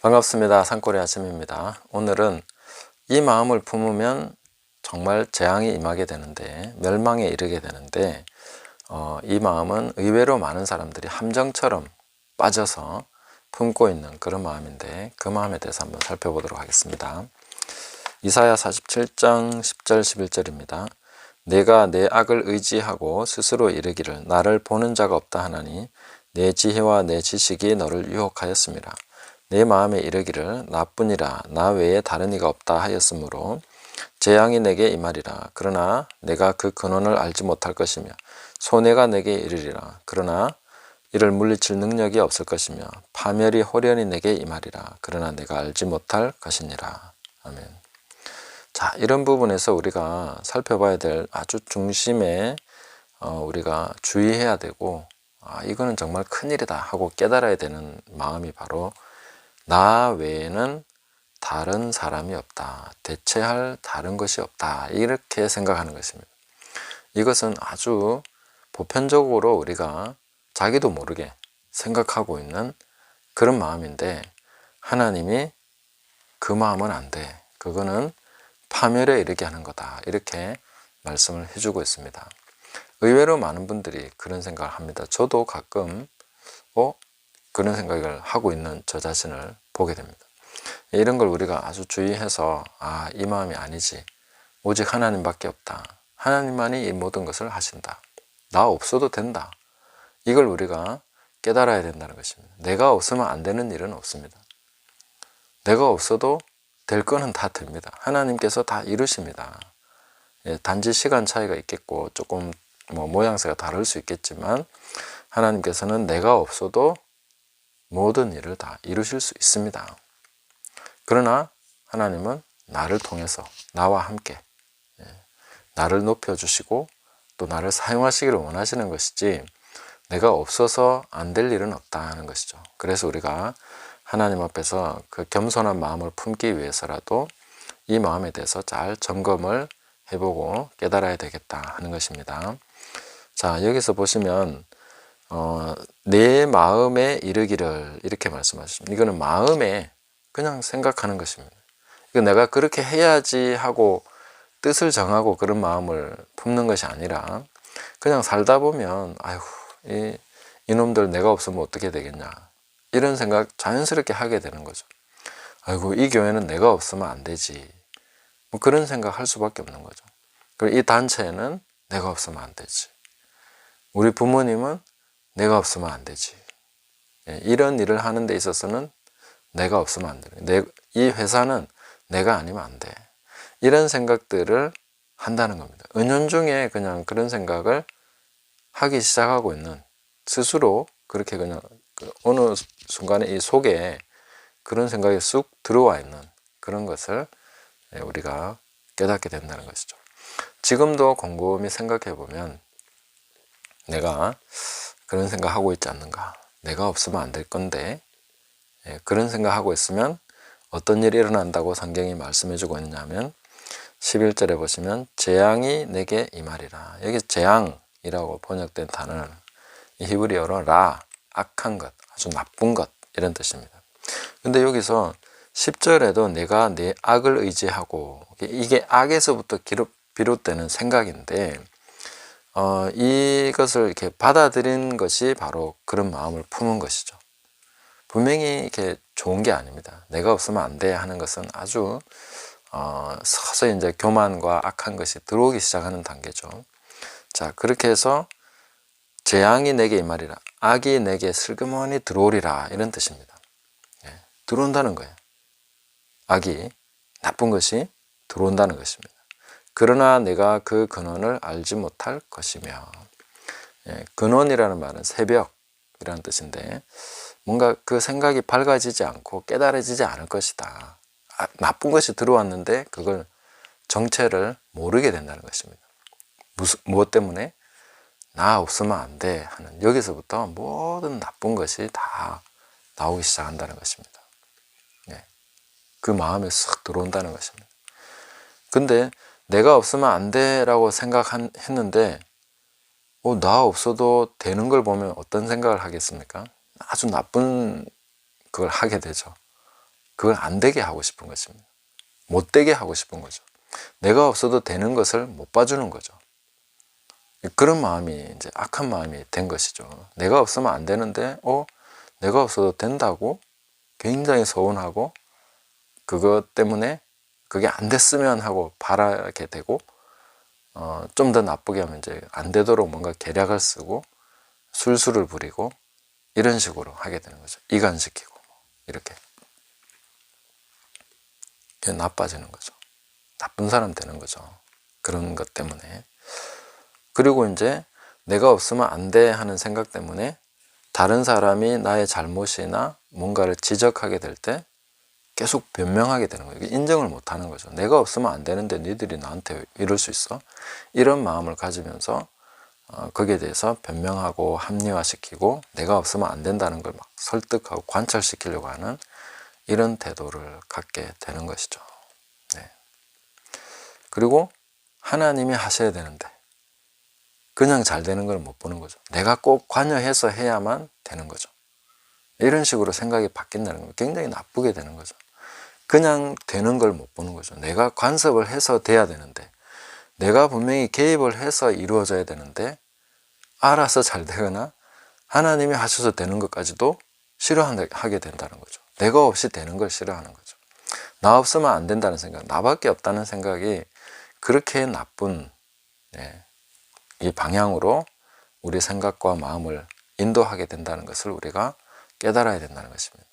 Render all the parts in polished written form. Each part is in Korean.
반갑습니다. 산골의 아침입니다. 오늘은 이 마음을 품으면 정말 재앙이 임하게 되는데, 멸망에 이르게 되는데, 이 마음은 의외로 많은 사람들이 함정처럼 빠져서 품고 있는 그런 마음인데, 그 마음에 대해서 한번 살펴보도록 하겠습니다. 이사야 47장 10절 11절입니다. 내가 내 악을 의지하고 스스로 이르기를 나를 보는 자가 없다 하나니 내 지혜와 내 지식이 너를 유혹하였음이라. 내 마음에 이르기를 나뿐이라 나 외에 다른 이가 없다 하였으므로 재앙이 내게 임하리라. 그러나 내가 그 근원을 알지 못할 것이며 손해가 내게 이르리라. 그러나 이를 물리칠 능력이 없을 것이며 파멸이 호련히 내게 임하리라. 그러나 내가 알지 못할 것이니라. 아멘. 자, 이런 부분에서 우리가 살펴봐야 될 아주 중심에 우리가 주의해야 되고, 이거는 정말 큰일이다 하고 깨달아야 되는 마음이 바로 나 외에는 다른 사람이 없다, 대체할 다른 것이 없다, 이렇게 생각하는 것입니다. 이것은 아주 보편적으로 우리가 자기도 모르게 생각하고 있는 그런 마음인데, 하나님이 그 마음은 안 돼, 그거는 파멸에 이르게 하는 거다, 이렇게 말씀을 해주고 있습니다. 의외로 많은 분들이 그런 생각을 합니다. 저도 가끔 그런 생각을 하고 있는 저 자신을 보게 됩니다. 이런 걸 우리가 아주 주의해서 이 마음이 아니지, 오직 하나님밖에 없다, 하나님만이 이 모든 것을 하신다, 나 없어도 된다, 이걸 우리가 깨달아야 된다는 것입니다. 내가 없으면 안 되는 일은 없습니다. 내가 없어도 될 거는 다 됩니다. 하나님께서 다 이루십니다. 단지 시간 차이가 있겠고 조금 모양새가 다를 수 있겠지만 하나님께서는 내가 없어도 모든 일을 다 이루실 수 있습니다. 그러나 하나님은 나를 통해서 나와 함께 나를 높여주시고 또 나를 사용하시기를 원하시는 것이지, 내가 없어서 안 될 일은 없다는 것이죠. 그래서 우리가 하나님 앞에서 그 겸손한 마음을 품기 위해서라도 이 마음에 대해서 잘 점검을 해보고 깨달아야 되겠다 하는 것입니다. 자, 여기서 보시면 내 마음에 이르기를 이렇게 말씀하십니다. 이거는 마음에 그냥 생각하는 것입니다. 이거 내가 그렇게 해야지 하고 뜻을 정하고 그런 마음을 품는 것이 아니라, 그냥 살다 보면 아이고 이놈들 내가 없으면 어떻게 되겠냐, 이런 생각 자연스럽게 하게 되는 거죠. 아이고 이 교회는 내가 없으면 안 되지, 그런 생각 할 수밖에 없는 거죠. 그리고 이 단체는 내가 없으면 안 되지, 우리 부모님은 내가 없으면 안 되지, 이런 일을 하는 데 있어서는 내가 없으면 안 돼, 이 회사는 내가 아니면 안 돼, 이런 생각들을 한다는 겁니다. 은연중에 그냥 그런 생각을 하기 시작하고 있는, 스스로 그렇게 그냥 어느 순간에 이 속에 그런 생각이 쑥 들어와 있는 그런 것을 우리가 깨닫게 된다는 것이죠. 지금도 곰곰이 생각해 보면 내가 그런 생각하고 있지 않는가, 내가 없으면 안 될 건데, 그런 생각하고 있으면 어떤 일이 일어난다고 성경이 말씀해 주고 있냐면 11절에 보시면 재앙이 내게 임하리라. 여기 재앙이라고 번역된 단어는 이 히브리어로 라, 악한 것, 아주 나쁜 것, 이런 뜻입니다. 근데 여기서 10절에도 내가 내 악을 의지하고, 이게 악에서부터 비롯되는 생각인데 이것을 이렇게 받아들인 것이 바로 그런 마음을 품은 것이죠. 분명히 이렇게 좋은 게 아닙니다. 내가 없으면 안 돼 하는 것은 아주 서서히 이제 교만과 악한 것이 들어오기 시작하는 단계죠. 자, 그렇게 해서 재앙이 내게 임하리라, 악이 내게 슬그머니 들어오리라, 이런 뜻입니다. 들어온다는 거예요. 악이, 나쁜 것이 들어온다는 것입니다. 그러나 내가 그 근원을 알지 못할 것이며, 근원이라는 말은 새벽이라는 뜻인데, 뭔가 그 생각이 밝아지지 않고 깨달아지지 않을 것이다. 나쁜 것이 들어왔는데 그걸 정체를 모르게 된다는 것입니다. 무엇 때문에? 나 없으면 안 돼 하는, 여기서부터 모든 나쁜 것이 다 나오기 시작한다는 것입니다. 그 마음에 싹 들어온다는 것입니다. 근데 내가 없으면 안 돼라고 생각했는데 나 없어도 되는 걸 보면 어떤 생각을 하겠습니까? 아주 나쁜 그걸 하게 되죠. 그걸 안 되게 하고 싶은 것입니다. 못 되게 하고 싶은 거죠. 내가 없어도 되는 것을 못 봐주는 거죠. 그런 마음이 이제 악한 마음이 된 것이죠. 내가 없으면 안 되는데 내가 없어도 된다고 굉장히 서운하고 그것 때문에 그게 안 됐으면 하고 바라게 되고 좀 더 나쁘게 하면 이제 안 되도록 뭔가 계략을 쓰고 술수를 부리고 이런 식으로 하게 되는 거죠. 이간시키고 이렇게 나빠지는 거죠. 나쁜 사람 되는 거죠. 그런 것 때문에. 그리고 이제 내가 없으면 안 돼 하는 생각 때문에 다른 사람이 나의 잘못이나 뭔가를 지적하게 될 때 계속 변명하게 되는 거예요. 인정을 못 하는 거죠. 내가 없으면 안 되는데 니들이 나한테 이럴 수 있어? 이런 마음을 가지면서 거기에 대해서 변명하고 합리화시키고 내가 없으면 안 된다는 걸 막 설득하고 관철시키려고 하는 이런 태도를 갖게 되는 것이죠. 네. 그리고 하나님이 하셔야 되는데 그냥 잘 되는 걸 못 보는 거죠. 내가 꼭 관여해서 해야만 되는 거죠. 이런 식으로 생각이 바뀐다는 거 굉장히 나쁘게 되는 거죠. 그냥 되는 걸 못 보는 거죠. 내가 간섭을 해서 돼야 되는데 내가 분명히 개입을 해서 이루어져야 되는데 알아서 잘 되거나 하나님이 하셔서 되는 것까지도 싫어하게 된다는 거죠. 내가 없이 되는 걸 싫어하는 거죠. 나 없으면 안 된다는 생각, 나밖에 없다는 생각이 그렇게 나쁜 이 방향으로 우리 생각과 마음을 인도하게 된다는 것을 우리가 깨달아야 된다는 것입니다.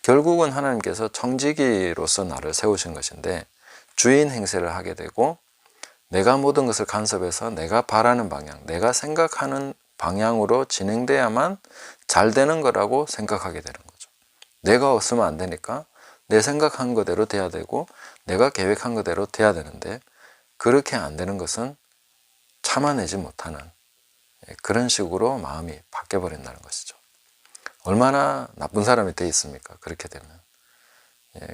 결국은 하나님께서 청지기로서 나를 세우신 것인데 주인 행세를 하게 되고 내가 모든 것을 간섭해서 내가 바라는 방향, 내가 생각하는 방향으로 진행돼야만 잘 되는 거라고 생각하게 되는 거죠. 내가 없으면 안 되니까 내 생각한 거대로 돼야 되고 내가 계획한 거대로 돼야 되는데 그렇게 안 되는 것은 참아내지 못하는 그런 식으로 마음이 바뀌어버린다는 것이죠. 얼마나 나쁜 사람이 돼 있습니까? 그렇게 되면.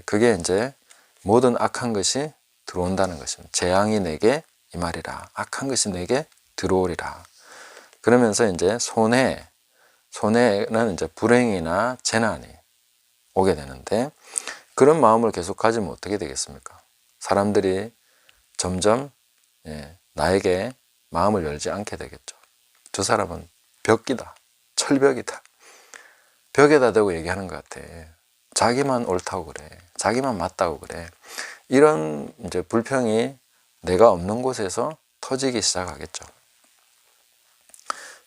그게 이제 모든 악한 것이 들어온다는 것입니다. 재앙이 내게 임하리라. 악한 것이 내게 들어오리라. 그러면서 이제 손해는 이제 불행이나 재난이 오게 되는데 그런 마음을 계속 가지면 어떻게 되겠습니까? 사람들이 점점 나에게 마음을 열지 않게 되겠죠. 저 사람은 벽이다. 철벽이다. 벽에다 대고 얘기하는 것 같아. 자기만 옳다고 그래. 자기만 맞다고 그래. 이런 이제 불평이 내가 없는 곳에서 터지기 시작하겠죠.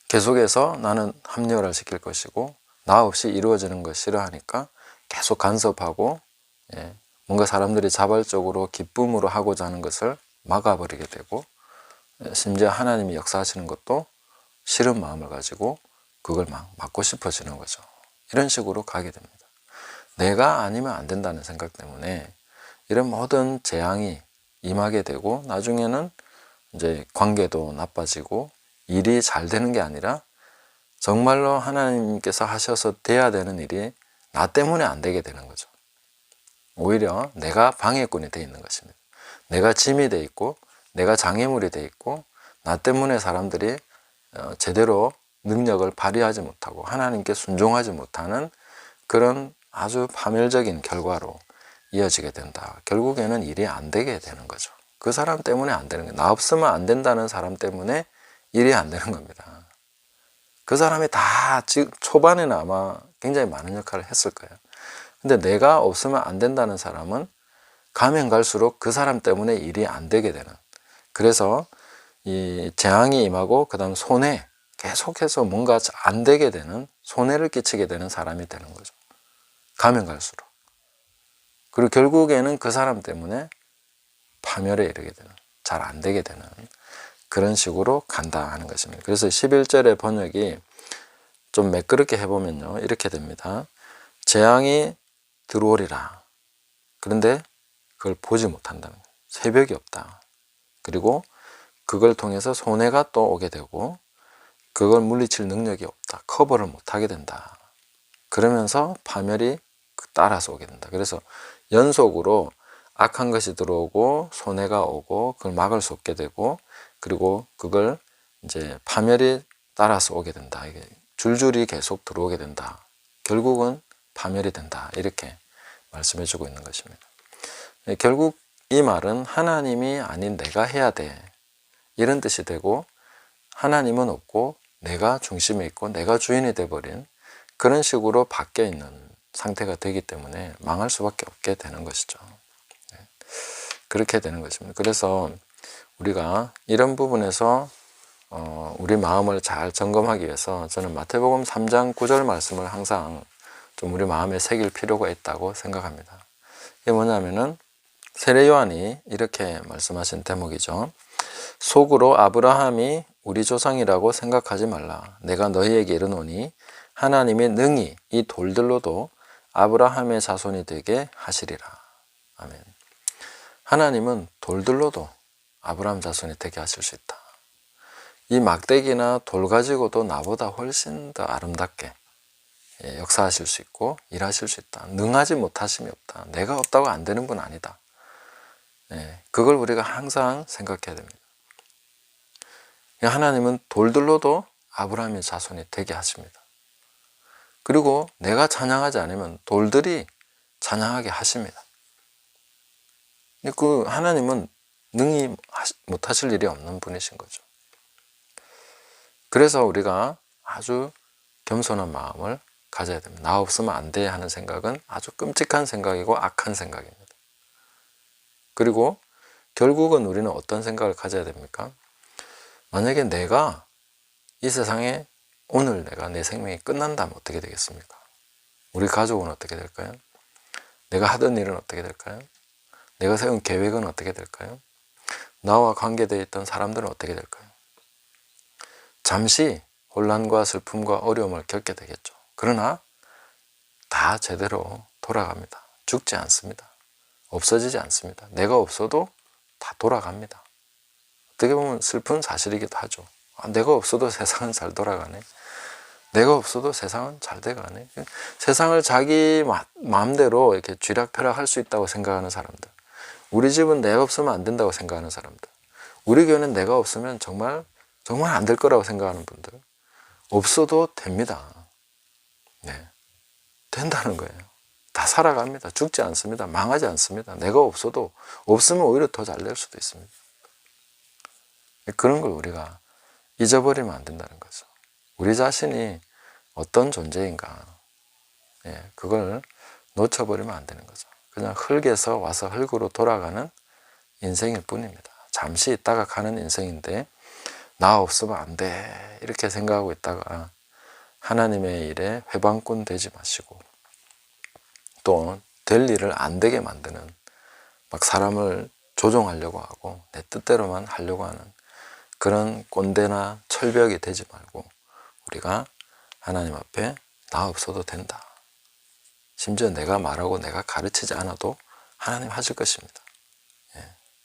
계속해서 나는 합리화를 시킬 것이고 나 없이 이루어지는 걸 싫어하니까 계속 간섭하고 뭔가 사람들이 자발적으로 기쁨으로 하고자 하는 것을 막아버리게 되고 심지어 하나님이 역사하시는 것도 싫은 마음을 가지고 그걸 막 막고 싶어지는 거죠. 이런 식으로 가게 됩니다. 내가 아니면 안 된다는 생각 때문에 이런 모든 재앙이 임하게 되고 나중에는 이제 관계도 나빠지고 일이 잘 되는 게 아니라 정말로 하나님께서 하셔서 돼야 되는 일이 나 때문에 안 되게 되는 거죠. 오히려 내가 방해꾼이 돼 있는 것입니다. 내가 짐이 돼 있고 내가 장애물이 돼 있고 나 때문에 사람들이 제대로 능력을 발휘하지 못하고 하나님께 순종하지 못하는 그런 아주 파멸적인 결과로 이어지게 된다. 결국에는 일이 안 되게 되는 거죠. 그 사람 때문에 안 되는 거예요. 나 없으면 안 된다는 사람 때문에 일이 안 되는 겁니다. 그 사람이 다 지금 초반에는 아마 굉장히 많은 역할을 했을 거예요. 근데 내가 없으면 안 된다는 사람은 가면 갈수록 그 사람 때문에 일이 안 되게 되는, 그래서 이 재앙이 임하고 그 다음 손해, 계속해서 뭔가 안 되게 되는, 손해를 끼치게 되는 사람이 되는 거죠. 가면 갈수록. 그리고 결국에는 그 사람 때문에 파멸에 이르게 되는, 잘 안 되게 되는 그런 식으로 간다 하는 것입니다. 그래서 11절의 번역이 좀 매끄럽게 해보면요, 이렇게 됩니다. 재앙이 들어오리라. 그런데 그걸 보지 못한다는 거예요. 새벽이 없다. 그리고 그걸 통해서 손해가 또 오게 되고 그걸 물리칠 능력이 없다. 커버를 못하게 된다. 그러면서 파멸이 따라서 오게 된다. 그래서 연속으로 악한 것이 들어오고 손해가 오고 그걸 막을 수 없게 되고 그리고 그걸 이제 파멸이 따라서 오게 된다. 이게 줄줄이 계속 들어오게 된다. 결국은 파멸이 된다. 이렇게 말씀해 주고 있는 것입니다. 결국 이 말은 하나님이 아닌 내가 해야 돼, 이런 뜻이 되고, 하나님은 없고 내가 중심에 있고 내가 주인이 돼버린 그런 식으로 바뀌어 있는 상태가 되기 때문에 망할 수밖에 없게 되는 것이죠. 그렇게 되는 것입니다. 그래서 우리가 이런 부분에서 우리 마음을 잘 점검하기 위해서 저는 마태복음 3장 9절 말씀을 항상 좀 우리 마음에 새길 필요가 있다고 생각합니다. 이게 뭐냐면은 세례 요한이 이렇게 말씀하신 대목이죠. 속으로 아브라함이 우리 조상이라고 생각하지 말라. 내가 너희에게 이르노니 하나님이 능히 이 돌들로도 아브라함의 자손이 되게 하시리라. 아멘. 하나님은 돌들로도 아브라함 자손이 되게 하실 수 있다. 이 막대기나 돌 가지고도 나보다 훨씬 더 아름답게 역사하실 수 있고 일하실 수 있다. 능하지 못하심이 없다. 내가 없다고 안 되는 분 아니다. 그걸 우리가 항상 생각해야 됩니다. 하나님은 돌들로도 아브라함의 자손이 되게 하십니다. 그리고 내가 찬양하지 않으면 돌들이 찬양하게 하십니다. 그 하나님은 능히 못하실 일이 없는 분이신 거죠. 그래서 우리가 아주 겸손한 마음을 가져야 됩니다. 나 없으면 안 돼 하는 생각은 아주 끔찍한 생각이고 악한 생각입니다. 그리고 결국은 우리는 어떤 생각을 가져야 됩니까? 만약에 내가 이 세상에 오늘 내 생명이 끝난다면 어떻게 되겠습니까? 우리 가족은 어떻게 될까요? 내가 하던 일은 어떻게 될까요? 내가 세운 계획은 어떻게 될까요? 나와 관계되어 있던 사람들은 어떻게 될까요? 잠시 혼란과 슬픔과 어려움을 겪게 되겠죠. 그러나 다 제대로 돌아갑니다. 죽지 않습니다. 없어지지 않습니다. 내가 없어도 다 돌아갑니다. 어떻게 보면 슬픈 사실이기도 하죠. 내가 없어도 세상은 잘 돌아가네. 내가 없어도 세상은 잘 돼가네. 세상을 자기 마음대로 이렇게 쥐락펴락할 수 있다고 생각하는 사람들, 우리 집은 내가 없으면 안 된다고 생각하는 사람들, 우리 교회는 내가 없으면 정말 안 될 거라고 생각하는 분들, 없어도 됩니다. 네, 된다는 거예요. 다 살아갑니다. 죽지 않습니다. 망하지 않습니다. 내가 없으면 오히려 더 잘 될 수도 있습니다. 그런 걸 우리가 잊어버리면 안 된다는 거죠. 우리 자신이 어떤 존재인가, 그걸 놓쳐버리면 안 되는 거죠. 그냥 흙에서 와서 흙으로 돌아가는 인생일 뿐입니다. 잠시 있다가 가는 인생인데 나 없으면 안 돼 이렇게 생각하고 있다가 하나님의 일에 회방꾼 되지 마시고, 또 될 일을 안 되게 만드는, 막 사람을 조종하려고 하고 내 뜻대로만 하려고 하는 그런 꼰대나 철벽이 되지 말고, 우리가 하나님 앞에 나 없어도 된다. 심지어 내가 말하고 내가 가르치지 않아도 하나님 하실 것입니다.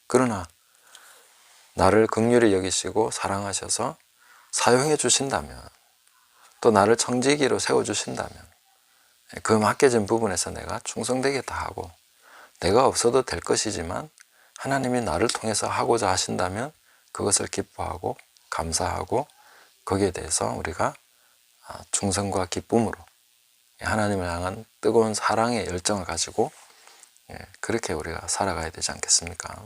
그러나 나를 긍휼히 여기시고 사랑하셔서 사용해 주신다면, 또 나를 청지기로 세워주신다면 그 맡겨진 부분에서 내가 충성되게 다하고, 내가 없어도 될 것이지만 하나님이 나를 통해서 하고자 하신다면 그것을 기뻐하고 감사하고, 거기에 대해서 우리가 충성과 기쁨으로 하나님을 향한 뜨거운 사랑의 열정을 가지고 그렇게 우리가 살아가야 되지 않겠습니까?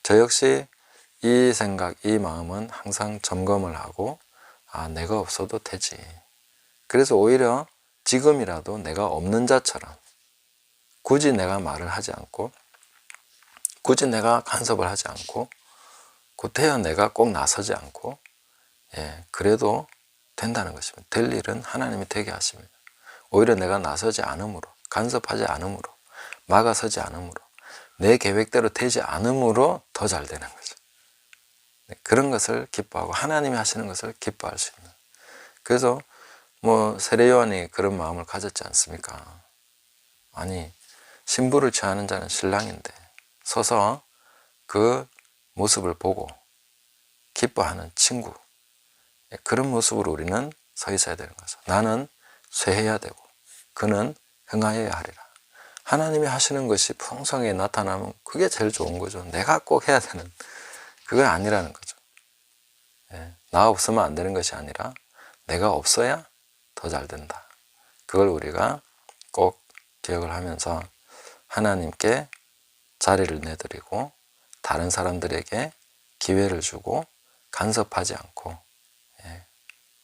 저 역시 이 생각, 이 마음은 항상 점검을 하고, 내가 없어도 되지. 그래서 오히려 지금이라도 내가 없는 자처럼 굳이 내가 말을 하지 않고, 굳이 내가 간섭을 하지 않고, 구태여 내가 꼭 나서지 않고, 그래도 된다는 것입니다. 될 일은 하나님이 되게 하십니다. 오히려 내가 나서지 않음으로, 간섭하지 않음으로, 막아서지 않음으로, 내 계획대로 되지 않음으로 더 잘 되는 거죠. 그런 것을 기뻐하고 하나님이 하시는 것을 기뻐할 수 있는. 그래서 세례 요한이 그런 마음을 가졌지 않습니까? 아니, 신부를 취하는 자는 신랑인데 서서 그 모습을 보고 기뻐하는 친구, 그런 모습으로 우리는 서 있어야 되는 거죠. 나는 쇠해야 되고 그는 흥하여야 하리라. 하나님이 하시는 것이 풍성하게 나타나면 그게 제일 좋은 거죠. 내가 꼭 해야 되는, 그건 아니라는 거죠. 나 없으면 안 되는 것이 아니라 내가 없어야 더 잘 된다. 그걸 우리가 꼭 기억을 하면서 하나님께 자리를 내드리고 다른 사람들에게 기회를 주고 간섭하지 않고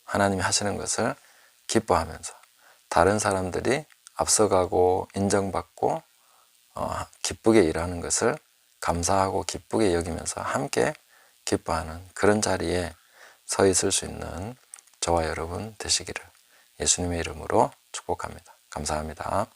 하나님이 하시는 것을 기뻐하면서 다른 사람들이 앞서가고 인정받고 기쁘게 일하는 것을 감사하고 기쁘게 여기면서 함께 기뻐하는 그런 자리에 서 있을 수 있는 저와 여러분 되시기를 예수님의 이름으로 축복합니다. 감사합니다.